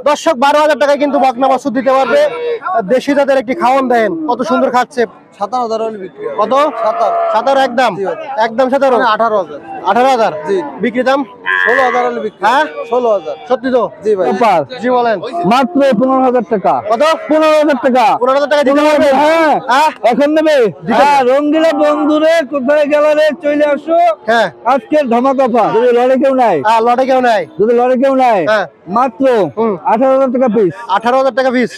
দর্শক 12,000 টাকায় কিন্তু বকনা বাছুর দিতে পারবে। দেশি জাতের একটি খাওয়ান দেন, কত সুন্দর খাচ্ছে। 17,000 হলে বিক্রি হয়। কত? 17 একদম একদম 17 18,000 18,000 জি। বিক্রি দাম 16,000 হলে বিক্রি। হ্যাঁ 16,000 সত্যি তো? জি ভাই। জি বলেন। মাত্র 15,000 টাকা। কত? 15,000 টাকা। 15,000 টাকা দিতে পারবে? হ্যাঁ হ্যাঁ এখন নেবে। হ্যাঁ রঙ্গিলা বন্ধুরে কোথায় গেলারে চলে আসো। হ্যাঁ আজকের ধামাকা অফার। যদি লড়ে কেউ নাই, লটে কেউ নাই। যদি লড়ে কেউ নাই, হ্যাঁ মাত্র হুম। 18,000 টাকা পিস। 18,000 টাকা পিস।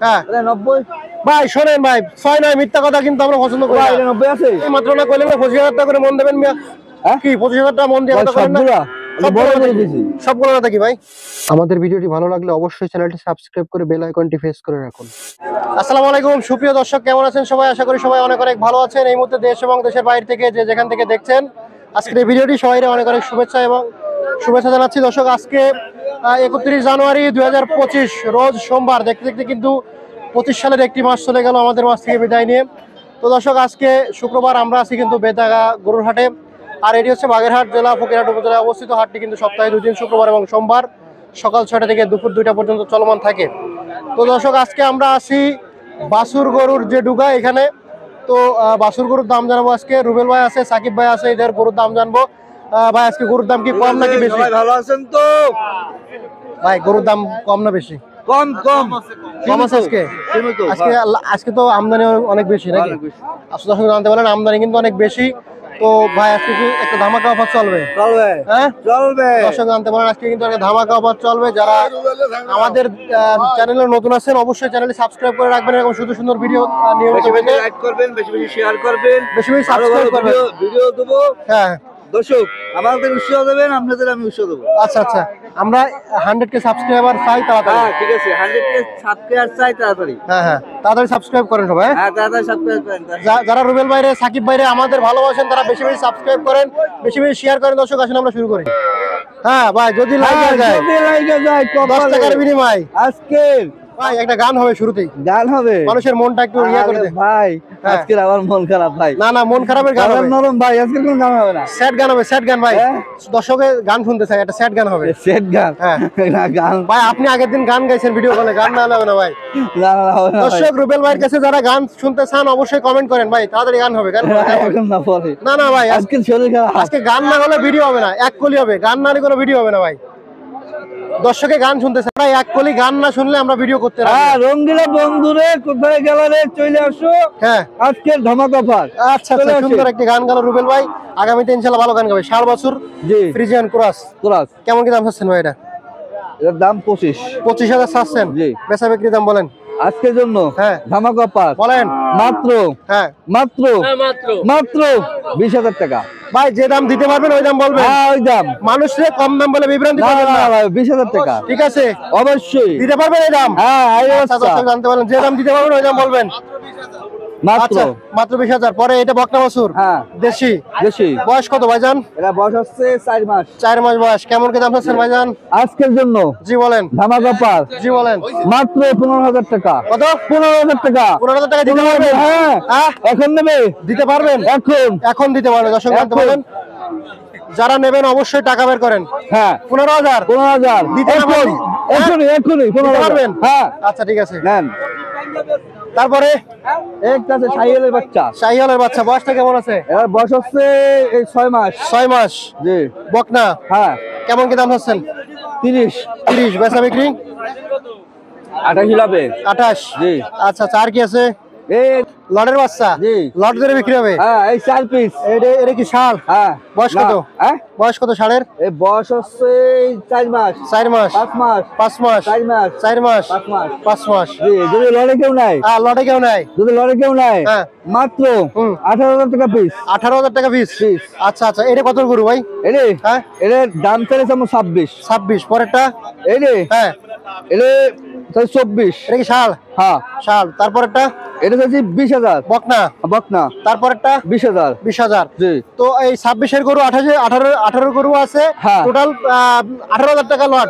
হ্যাঁ 90 ভাই শোনেন ভাই, 6 নয় মিথ্যা কথা কিন্তু আমরা পছন্দ করি না। 90 আছে। এই মাত্র না কইলেন 25,000 টাকা করে মন দেবেন মিয়া। হ্যাঁ? কি 25,000 টাকা মন দিয়ে কথা করেন না? সবগুলা বড় বড় নাকি? বেশি। সবগুলো না থাকি ভাই। আমাদের ভিডিওটি ভালো লাগলে অবশ্যই চ্যানেলটি সাবস্ক্রাইব করে বেল আইকনটি প্রেস করে রাখুন। আসসালামু আলাইকুম সুপ্রিয় দর্শক, কেমন আছেন সবাই? আশা করি সবাই অনেক অনেক ভালো আছেন। এই মুহূর্তে দেশ এবং দেশের বাইরে থেকে যে যেখান থেকে দেখছেন আজকের এই ভিডিওটি সবাই অনেক অনেক শুভেচ্ছা এবং শুভেচ্ছা জানাচ্ছি। দর্শক আজকে 31 জানুয়ারি 2025 রোজ সোমবার। দেখতে দেখতে কিন্তু 25 সালের একটি মাস চলে গেল আমাদের মাস থেকে বিদায় নিয়ে। তো দর্শক আজকে শুক্রবার, আমরা আছি কিন্তু বেতাগা গরুর হাটে। আর এটি হচ্ছে বাগেরহাট জেলা ফকিরহাট উপজেলায় অবস্থিত। হাটটি কিন্তু সপ্তাহে 2 দিন, শুক্রবার এবং সোমবার সকাল 6টা থেকে দুপুর 2টা পর্যন্ত চলমান থাকে। তো দর্শক আজকে আমরা আছি বাছুর গরুর যে ডুগা এখানে। তো বাছুর গরুর দাম জানাবো আজকে। রুবেল ভাই আছে, সাকিব ভাই আছে, এদের গরুর দাম জানবো। ভাই আজকে গরুর দাম কি কম নাকি বেশি? ভালো আছেন তো? ভাই গরুর দাম কম না বেশি? কম কম কম আছে আজকে। আজকে আজকে তো আমদানি অনেক বেশি নাকি? আসলে দর্শক জানতে পারেন আমদানি কিন্তু অনেক বেশি। তো ভাই আজকে কি একটা ধামাকা অফার চলবে? চলবে হ্যাঁ চলবে। দর্শক জানতে পারেন আজকে কিন্তু একটা ধামাকা অফার চলবে। যারা আমাদের চ্যানেলে নতুন আছেন অবশ্যই চ্যানেলটি সাবস্ক্রাইব করে রাখবেন এবং সুন্দর সুন্দর ভিডিও নিয়মিত পেতে লাইক করবেন, বেশি বেশি শেয়ার করবেন, বেশি বেশি সাবস্ক্রাইব করবেন। ভিডিও দেবো। হ্যাঁ দর্শক আমাদের উৎসাহ দেবেন, আপনাদের আমি উৎসাহ দেবো। আচ্ছা আচ্ছা, আমরা 100K সাবস্ক্রাইবার চাই তাড়াতাড়ি। হ্যাঁ ঠিক আছে, 100K সাবস্ক্রাইবার চাই তাড়াতাড়ি। হ্যাঁ হ্যাঁ তাড়াতাড়ি সাবস্ক্রাইব করেন সবাই। হ্যাঁ তাড়াতাড়ি সাবস্ক্রাইব করেন। যারা রুবেল ভাইরে, সাকিব ভাইরে আমাদের ভালোবাসেন তারা বেশি বেশি সাবস্ক্রাইব করেন, বেশি বেশি শেয়ার করেন। দর্শক আসুন আমরা শুরু করি। হ্যাঁ ভাই যদি লাগে যায় 10 টাকার বিনিময় আজকের ভাই একটা গান হবে শুরুতেই। গান হবে, মানুষের মনটা একটু ইয়া করে দে ভাই। আজকের আমার মন খারাপ ভাই। না না মন খারাপের গান হবে। নরম ভাই, আজকের কোন গান হবে না। স্যাড গান হবে, স্যাড গান ভাই। হ্যাঁ? দর্শকের গান শুনতে চাই, একটা স্যাড গান হবে। সেট গান? হ্যাঁ। না গান ভাই আপনি আগের দিন গান গাইছেন ভিডিও কলে, গান না হলে হবে না ভাই। না না হবে না ভাই। দর্শক রুবেল ভাইয়ের কাছে যারা গান শুনতে চান অবশ্যই কমেন্ট করেন ভাই, তাড়াতাড়ি গান হবে। গান এখন না পরে। না না ভাই আজকে শরীর খারাপ। আজকে গান না হলে ভিডিও হবে না, এক কলি হবে। গান না হলে কোনো ভিডিও হবে না ভাই। দর্শকে গান শুনতে চাই, ভাই এক কলি গান না শুনলে আমরা ভিডিও করতে পারি হ্যাঁ রঙ্গিলা বন্ধুরে কোথায় গেলারে চলে আসো। হ্যাঁ আজকের ধামাকা অফার। আচ্ছা আচ্ছা, সুন্দর একটি গান গালো রুবেল ভাই। আগামীতে ইনশাআল্লাহ ভালো গান গাবে। 60 বছর জি ফ্রিজিয়ান ক্রস। ক্লাস কেমন কি দাম চাচ্ছেন ভাই এটা? এর দাম 25। 25,000 চাচ্ছেন? জি। বেচা বিক্রি দাম বলেন। আজকের জন্য হ্যাঁ ধামাকা অফার বলেন। মাত্র হ্যাঁ মাত্র মাত্র 20,000 টাকা। ভাই যে দাম দিতে পারবেন ওই দাম বলবেন। হ্যাঁ ওই দাম। মানুষে কম দাম বলে বিভ্রান্তি না করবেন না না। ভাই 20,000 টাকা। ঠিক আছে অবশ্যই দিতে পারবেন এই দাম? হ্যাঁ আচ্ছা দর্শক জানতে পারলেন, যে দাম দিতে পারবেন ওই দাম বলবেন। মাত্র আচ্ছা মাত্র 20,000। পরে এটা বকনা বাছুর হ্যাঁ দেশি। বেশি। বয়স কত ভাইজান? এটা বয়স হচ্ছে 4 মাস। 4 মাস বয়স। কেমন কি দাম চাচ্ছেন ভাইজান? আজকের জন্য জি বলেন। ধামাকা অফার জি বলেন। মাত্র 15,000 টাকা। কত? 15,000 টাকা। 15,000 টাকা দিতে পারবেন? হ্যাঁ হ্যাঁ এখন নেবে। দিতে পারবেন? এখন এখন দিতে পারবেন। দর্শক জানতে এখন। পারবেন, যারা নেবেন অবশ্যই টাকা বের করেন। হ্যাঁ 15,000 15,000 দিতে এখন পারবেন? এখনই এখনই দিতে 15,000 পারবেন? হ্যাঁ আচ্ছা ঠিক আছে। নেন। তারপরে একটা আছে সাইয়েলের বাচ্চা। শাহিওয়ালের বাচ্চা, বয়সটা কেমন আছে? এর বয়স হচ্ছে এই 6 মাস। 6 মাস জি বকনা। হ্যাঁ কেমন কি দাম চাচ্ছেন? 30 30। বেচা বিক্রি 28 লাভে। 28। জি আচ্ছা আচ্ছা, আর কি আছে? এই লটের বাচ্চা। জি লট ধরে বিক্রি হবে? হ্যাঁ এই 4 পিস। এটা কি ষাঁড়? হ্যাঁ বয়স না, কত? হ্যাঁ বয়স কত ষাঁড়ের? এই বয়স হচ্ছে 4 মাস। 4 মাস 5 মাস 5 মাস 4 মাস 4 মাস 5 মাস 5 মাস। জি যদি লড়ে কেউ নাই, লটে কেউ নাই? যদি লড়ে কেউ নাই, হ্যাঁ মাত্র হুম। 18,000 টাকা পিস। 18,000 টাকা পিস। আচ্ছা আচ্ছা, এটা কত গরু ভাই? এরে হ্যাঁ এর দাম চাইছে আমার 26। 26। পরেরটা? এরে হ্যাঁ এরে 24। এটা কি ষাঁড়? হ্যাঁ ষাঁড়। তারপরেরটা? এটা চাইছি 20,000 বকনা। বকনা। তারপরেরটা? 20,000 20,000। জি তো এই 26-এর গরু 18 গরু আছে হ্যাঁ। টোটাল 18,000 টাকা লট।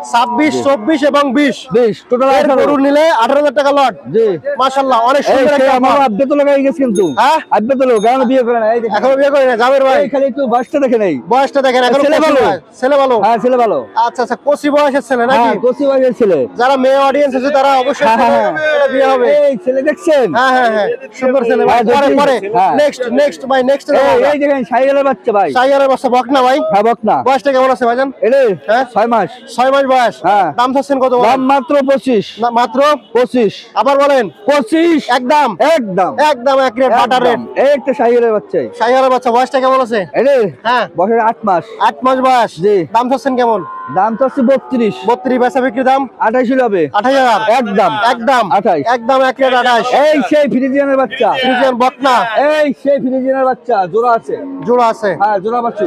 26, 24 এবং 20 20 টোটাল এর গরু নিলে 18,000 টাকা লট। জি মাশাআল্লাহ, অনেক এই সুন্দর সে একটা আমার বাট। আব্বে তো লাগাই গেছে কিন্তু হ্যাঁ? আব্বে তো লোক গান বিয়ে করে না এই দেখেন এখনো বিয়ে করে না জাবের ভাই? এই খালি একটু বয়সটা দেখে নেই বয়সটা দেখেন, এখনো ছেলে কচি ভালো। বয়স। ছেলে ভালো। হ্যাঁ ছেলে ভালো আচ্ছা আচ্ছা, কচি বয়সের ছেলে নাকি? হ্যাঁ কোসি বয়সের ছেলে যারা মেয়ে অডিয়েন্স আছে তারা অবশ্যই হ্যাঁ, হ্যাঁ, ছেলে বিয়ে হবে। এই ছেলে দেখছেন হ্যাঁ হ্যাঁ হ্যাঁ, সুন্দর ছেলে ভাই। হ্যাঁ, পরে যদি- পরে হ্যাঁ। নেক্সট ভাই, নেক্সট এই দেখেন সাইকেলের বাচ্চা ভাই সাইয়ারের বাচ্চা বকনা ভাই। হ্যাঁ বকনা বয়সটা কেমন আছে ভাইজান? এরে হ্যাঁ? 6 মাস 6 মাস বয়স। হ্যাঁ। দাম চাচ্ছেন কত? দাম মাত্র 25 না, মাত্র 25 আবার বলেন। 25 একদম একদম একদম এক রেট, বাটার রেট। একদম। এই একটা সাইকেলের বাচ্চা সাইয়ারের বাচ্চা বয়সটা কেমন আছে? এরে হ্যাঁ, বছরে 8 মাস 8 মাস বয়স। জি। দাম চাচ্ছেন কেমন? দাম তো আছে 32 32, বেচা বিক্রি দাম 28 হবে 28,000। একদম একদম 28 একদম এক রেট 28। এই সেই ফ্রিজিয়ানের বাচ্চা ফ্রিজিয়ান বকনা এই সেই ফ্রিজিয়ানের বাচ্চা জোড়া আছে জোড়া আছে। হ্যাঁ জোড়া বাচ্চা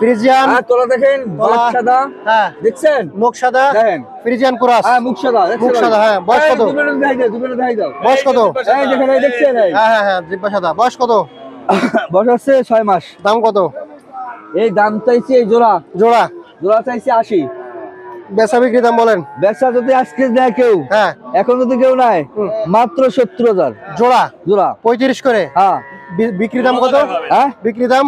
ফ্রিজিয়ান, হ্যাঁ তোলা দেখেন গলা সাদা হ্যাঁ, দেখছেন মুখ সাদা, দেখেন ফ্রিজিয়ান ক্রস। হ্যাঁ মুখ সাদা দেখছেন মুখ সাদা, হ্যাঁ। বয়স কত? দুবেলা দেখাই দাও দুবেলা দেখাই দাও বয়স কত? এই দেখেন এই দেখছেন এই হ্যাঁ হ্যাঁ হ্যাঁ, জিব্বা সাদা। বয়স কত? বয়স আছে 6 মাস দাম কত? এই দাম চাইছি এই জোড়া জোড়া জোড়া চাইছি 80 বেচা বিক্রি দাম বলেন। ব্যবসা যদি আজকে দেয় কেউ হ্যাঁ, এখন যদি কেউ নাই মাত্র 70,000 জোড়া জোড়া 35 করে। হ্যাঁ বিক্রি দাম কত? হ্যাঁ বিক্রি দাম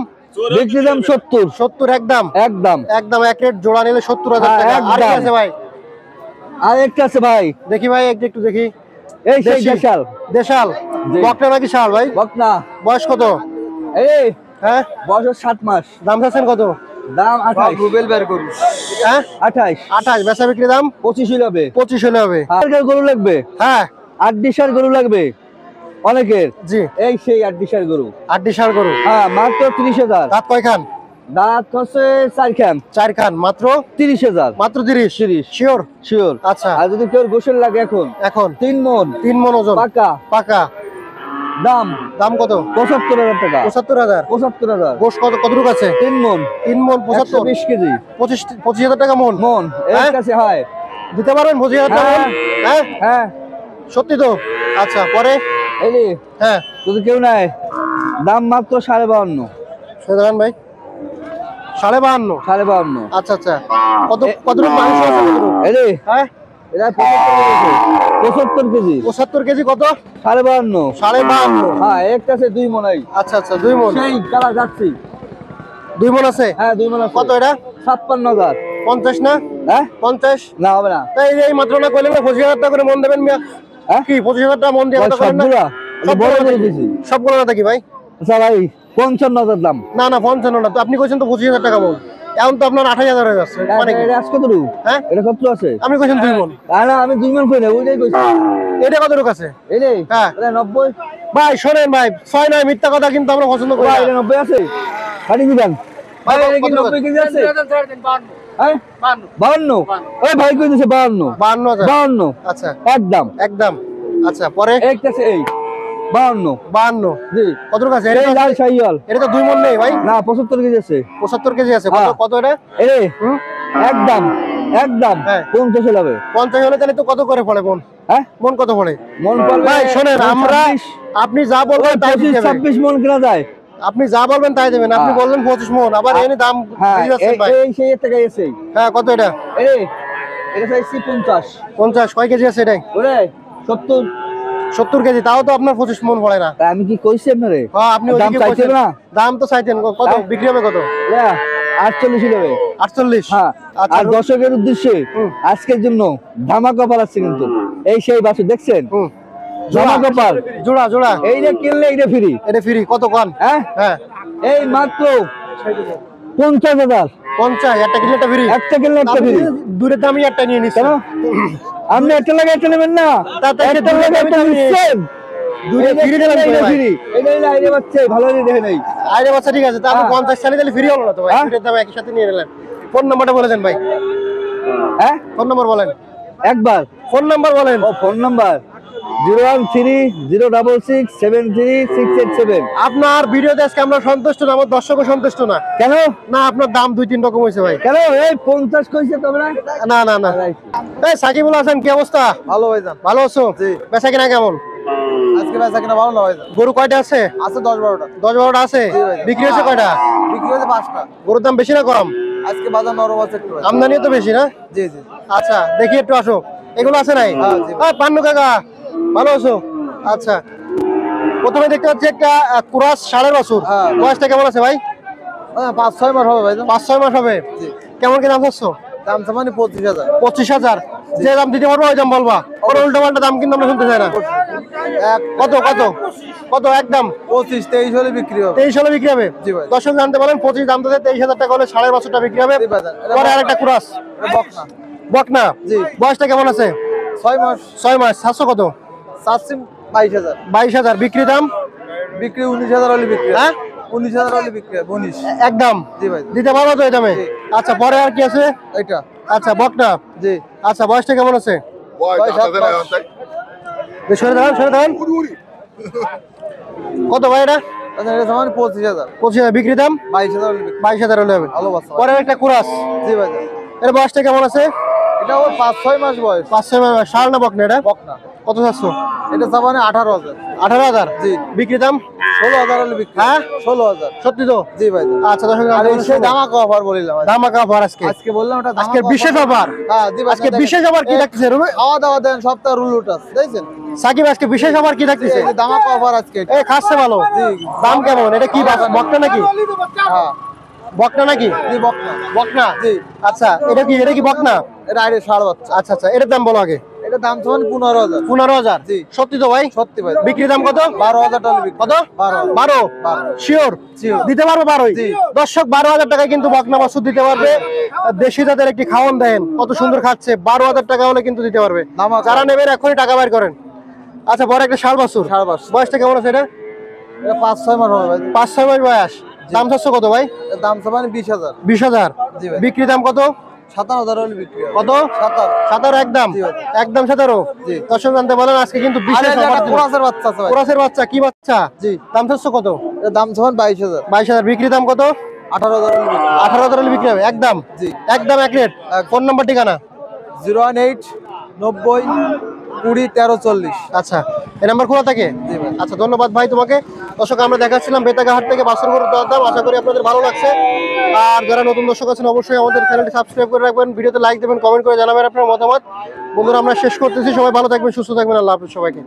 বিক্রি দাম 70 70 একদম একদম একদম এক রেট। জোড়া নিলে 70,000 হ্যাঁ, টাকা। আর কি একদম। আছে ভাই? আর একটা আছে ভাই দেখি ভাই, একটু দেখি। এই সেই দেশি। দেশাল দেশাল জি। বকনা নাকি শাল ভাই? বকনা বয়স কত? এই হ্যাঁ, বয়স 7 মাস দাম চাচ্ছেন কত? দাম 28 রুবেল বের করুন। হ্যাঁ, 28 28। বেচা বিক্রি দাম 25 হবে 25 হলে হবে। আর গরু লাগবে হ্যাঁ 8 ডিশার গরু লাগবে অনেকের জি, এই সেই 8 ডিশার গরু 8 ডিশার গরু। হ্যাঁ মাত্র 30,000 দাঁত কয়খান? দাঁত হচ্ছে 4 খান 4 খান। মাত্র 30,000 মাত্র 30। 30 শিওর? শিওর আচ্ছা, আর যদি কেউ গোসল লাগে এখন এখন 3 মন 3 মণ ওজন পাকা পাকা। দাম দাম কত? 75,000 টাকা 75,000। 75,000 গোশ কতটুকু আছে? 3 মন 3 মণ 75। 120 কেজি 25,000 টাকা মন। মন হ্যাঁ? এর কাছে হয় দিতে পারবেন 25,000 টাকা মণ? হ্যাঁ, হ্যাঁ সত্যি তো? আচ্ছা, পরে? এই রে, হ্যাঁ, যদি কেউ নাই দাম মাত্র 52.5 সুতরাং ভাই 52.5। 52.5 আচ্ছা আচ্ছা, কতটুকু মাংস আছে? কতটুকু? এই রে হ্যাঁ, এটা 75 কেজি 75 কেজি। কত? 52.5 52.5। হ্যাঁ এক কাছে 2 মন এই আচ্ছা আচ্ছা, 2 মণ। সেই কালা যাচ্ছি 2 মণ আছে। হ্যাঁ 2 মন আছে কত এটা? 56,000 50 না? হ্যাঁ 50? না হবে না তাই এই মাত্র না কইলেন না 25,000 টাকা করে মন দেবেন মিয়া? হ্যাঁ কি 25,000 টাকা মন দিয়ে কথা করেন না? সবগুলা সবগুলো বড় না করে দেখি। দিছি সবগুলো না দেখি ভাই। আচ্ছা ভাই 55,000 দাম না না, 55 না তো, আপনি কইছেন তো 25,000 টাকা মন। এখন তো আপনার 28,000 হয়ে যাচ্ছে। মানে কি? এটা আজকে তো হ্যাঁ, এটা কত আছে আপনি কইছেন 2 মণ। না আমি 2 মন কই না ওইটাই কইছি এটা কতটুকু আছে? এই রে হ্যাঁ। এটা 90 ভাই শোনেন ভাই, 6 নয় মিথ্যা কথা কিন্তু আমরা পছন্দ করি ভাই না। এটা 90 আছে কাটি দিবেন ভাই এটা কি 90 কেজি আছে হ্যাঁ 52 ওই ভাই কই দিছে 52 52,000। 52 আচ্ছা, একদম একদম। আচ্ছা, পরে? একটা আছে এই 52 52। জি কতটুকু আছে? এই লাল শাহিওয়াল এটা তো 2 মণ নেই ভাই। না 75 কেজি আছে 75 কেজি আছে। কত হ্যাঁ। কত এটা? এরে হুম, একদম একদম হ্যাঁ। 50 হবে 50 হলে তাহলে তো কত করে পড়ে মন? হ্যাঁ মন কত পড়ে? মন পড়বে ভাই শোনেন, আমরা 26 আপনি যা বলবেন তাই দিতে হবে। 26 মন কিনা যায় আপনি যা বলবেন তাই দেবেন। আপনি হ্যাঁ। বললেন 25 মণ, আবার এনে দাম হ্যাঁ বেশি যাচ্ছে ভাই। এই সেই টাকা আছে হ্যাঁ, কত এটা? এরে এটা চাইছি 50 50। কয় কেজি আছে এটাই? ওরে 70 70 কেজি। তাও তো আপনার 25 মণ পড়ে না। তা আমি কি কইছি আপনারে হ্যাঁ, আপনি দাম ওইদিকে চাইছেন কইছেন। না? দাম তো চাইতেন। কত হ্যাঁ। বিক্রি হবে কত? 48 হবে 48। হ্যাঁ আচ্ছা, আর দর্শকের উদ্দেশ্যে হুম। আজকের জন্য ধামাকা অফার আছে কিন্তু এই সেই বাসু দেখছেন হুম, জোড়া ধামাকা অফার জোড়া জোড়া। এইটা কিনলে এইটা ফ্রি এটা ফ্রি। কত কন? হ্যাঁ হ্যাঁ, এই মাত্র 50,000 50। একটা কিনলে একটা ফ্রি। একটা কিনলে একটা আপনি ফ্রি দূরের দামই একটা নিয়ে নিচ্ছেন। কেন আপনি একটা লাগে একটা নেবেন না তাতে একটা দূরে লাগে একটা দামি নিচ্ছেন দূরে এইটা ফ্রি দিলাম তো এইটা ভাই। ফ্রি এইটা হইলে আইডিয়া বাচ্চা ভালো রে দেখে নাই আরে বাচ্চা, ঠিক আছে। তা আপনি হ্যাঁ। 50 চাইলে তাহলে ফ্রি হলো না তো ভাই? হ্যাঁ। ফ্রির দাম একই সাথে নিয়ে নিলেন। ফোন নাম্বারটা বলে দেন ভাই। হ্যাঁ ফোন নাম্বার বলেন। একবার ফোন নাম্বার বলেন। ও ফোন নাম্বার 013-066-73687 আপনার ভিডিওতে আজকে আমরা সন্তুষ্ট না, আমার দর্শকও সন্তুষ্ট না। কেন না, আপনার দাম 2-3 রকম হয়েছে ভাই। কেন এই 50 কইছে তবে না না না না। এই সাকিবুল হাসান, কি অবস্থা? ভালো ভাইজান। ভালো আছো? জি। বেচা কিনা কেমন? আজকে বেচা কিনা ভালো না ভাইজান। গরু কয়টা আছে? আছে 10-12টা। 10-12টা আছে। জি ভাই। বিক্রি হয়েছে কয়টা? বিক্রি হয়েছে 5টা। গরুর দাম বেশি না কম? আজকে বাজার নরম আছে একটু ভাই। আমদানিও তো বেশি না? জি জি। আচ্ছা দেখি একটু আসো, এগুলো আছে নাই? হ্যাঁ, জি। পান্নু কাকা ভালো আছো? আচ্ছা, প্রথমে দেখতে পাচ্ছি একটা কুরাস ষাঁড়ের বাছুর। হ্যাঁ। বয়সটা কেমন আছে ভাই? 5-6 মাস হবে ভাই। 5-6 মাস হবে। জি। কেমন কি দাম চাচ্ছ? দাম মানে 25,000। 25,000। যে দাম দিতে পারবো ওই দাম বলবা, ওর উল্টো পাল্টা দাম কিন্তু আমরা শুনতে চাই না। কত কত কত একদম 25-23 হলে বিক্রি হবে। 23 হলে বিক্রি হবে। জি ভাই। দর্শক জানতে পারেন 25 দাম দিতে 23,000 টাকা হলে ষাঁড়ের বাছুরটা বিক্রি হবে। জি ভাই। পরে আরেকটা কুরাস এটা বকনা। বকনা। জি। বয়সটা কেমন আছে? 6 মাস। 6 মাস। 700 কত? চাচ্ছি 22,000। 22,000 বিক্রি দাম? বিক্রি 19,000 হলে বিক্রি হবে। হ্যাঁ 19,000 হলে বিক্রি হবে। 19। একদম জি ভাই। দিতে পারবো তো এই দামে? জি। আচ্ছা, পরে আর কি আছে? এটা। আচ্ছা বকনা। জি। আচ্ছা, বয়সটা কেমন আছে? বয়স 7 মাস। সরে দাঁড়ান সরে দাঁড়ান। কত ভাই এটা? এটা মানে 25,000। 25,000 বিক্রি দাম? 22,000 হলে বিক্রি। 22,000 হলে হবে। ভালো বাচ্চা। পরে একটা কুরাস, জি ভাই। এর বয়সটা কেমন আছে? এটা ওর 5-6 মাস বয়স। 5-6 মাস। ষাঁড় না বকনা এটা? বকনা। কত চাচ্ছ? এটা মানে 18,000। 18,000 জি। বিক্রি দাম? 16,000 হলে বিক্রি। হ্যাঁ? 16,000। সত্যি তো? জি ভাই। আচ্ছা দর্শক আর এই সেই দামাকা অফার বলিলাম আজকে। ধামাকা অফার আজকে। আজকে বললাম এটা আজকে ধামাকা বিশেষ offer। অফার। হ্যাঁ জি ভাই। আজকে বিশেষ অফার কি থাকতেছে রুবে? খাওয়া দাওয়া দেন সপ্তাহ রুল উঠাস দেখছেন? সাকিব আজকে বিশেষ অফার কি থাকতেছে? এই যে ধামাকা অফার আজকে এটা। এই খাচ্ছে ভালো। জি। দাম কেমন? এটা কি বকনা নাকি? হ্যাঁ বকনা নাকি? জি বকনা। বকনা। জি। আচ্ছা, এটা কি বকনা? এটা আইরে ষাঁড় বাচ্চা। আচ্ছা আচ্ছা, এটার দাম বলো আগে। এটা দাম মানে 15,000। 15,000। জি। সত্যি তো ভাই? সত্যি ভাই। বিক্রি দাম কত? 12,000 টাকা বিক্রি। কত? 12। 12 শিওর? Sure। দিতে পারবো 12? জি। দর্শক 12,000 টাকায় কিন্তু বকনা বাছুর দিতে পারবে। দেশি জাতের একটি খাওয়ান দেন, কত সুন্দর খাচ্ছে। 12,000 টাকা হলে কিন্তু দিতে পারবে। ধামাকা। যারা নেবেন এখনই টাকা বাইর করেন। আচ্ছা, বড় একটা ষাঁড় বাছুর। ষাঁড় বাছুর। বয়সটা কেমন আছে এটা? এটা 5-6 মাস হবে ভাই। 5-6 মাস বয়স। দাম চাচ্ছ কত ভাই? এর দাম মানে 20,000। 20,000। জি ভাই। বিক্রি দাম কত? 17,000 হলে বিক্রি হবে। কত? 17। 17 একদম? জি ভাই। একদম 17? জি। দর্শক জানতে বলেন আজকে কিন্তু আর বিশেষ এটা অফার একটা কোরাসের বাচ্চা আছে ভাই। কোরাসের বাচ্চা। কি বাচ্চা? জি। দাম চাচ্ছ কত? এর দাম মানে 22,000। 22,000। বিক্রি দাম কত? 18,000 হলে বিক্রি হবে। 18,000 হলে বিক্রি হবে একদম? জি। একদম এক রেট। এক। ফোন নাম্বার ঠিকানা? 018 90 20 13 40। আচ্ছা, এই নাম্বার খোলা থাকে? জি ভাই। আচ্ছা, ধন্যবাদ ভাই তোমাকে। দর্শক আমরা দেখাচ্ছিলাম বেতাগা হাট থেকে বাছুর গরুর দরদাম। আশা করি আপনাদের ভালো লাগছে। আর যারা নতুন দর্শক আছেন অবশ্যই আমাদের চ্যানেলটি সাবস্ক্রাইব করে রাখবেন, ভিডিওতে লাইক দেবেন, কমেন্ট করে জানাবেন আপনার মতামত। বন্ধুরা আমরা শেষ করতেছি, সবাই ভালো থাকবেন, সুস্থ থাকবেন, আল্লাহ হাফেজ সবাইকে।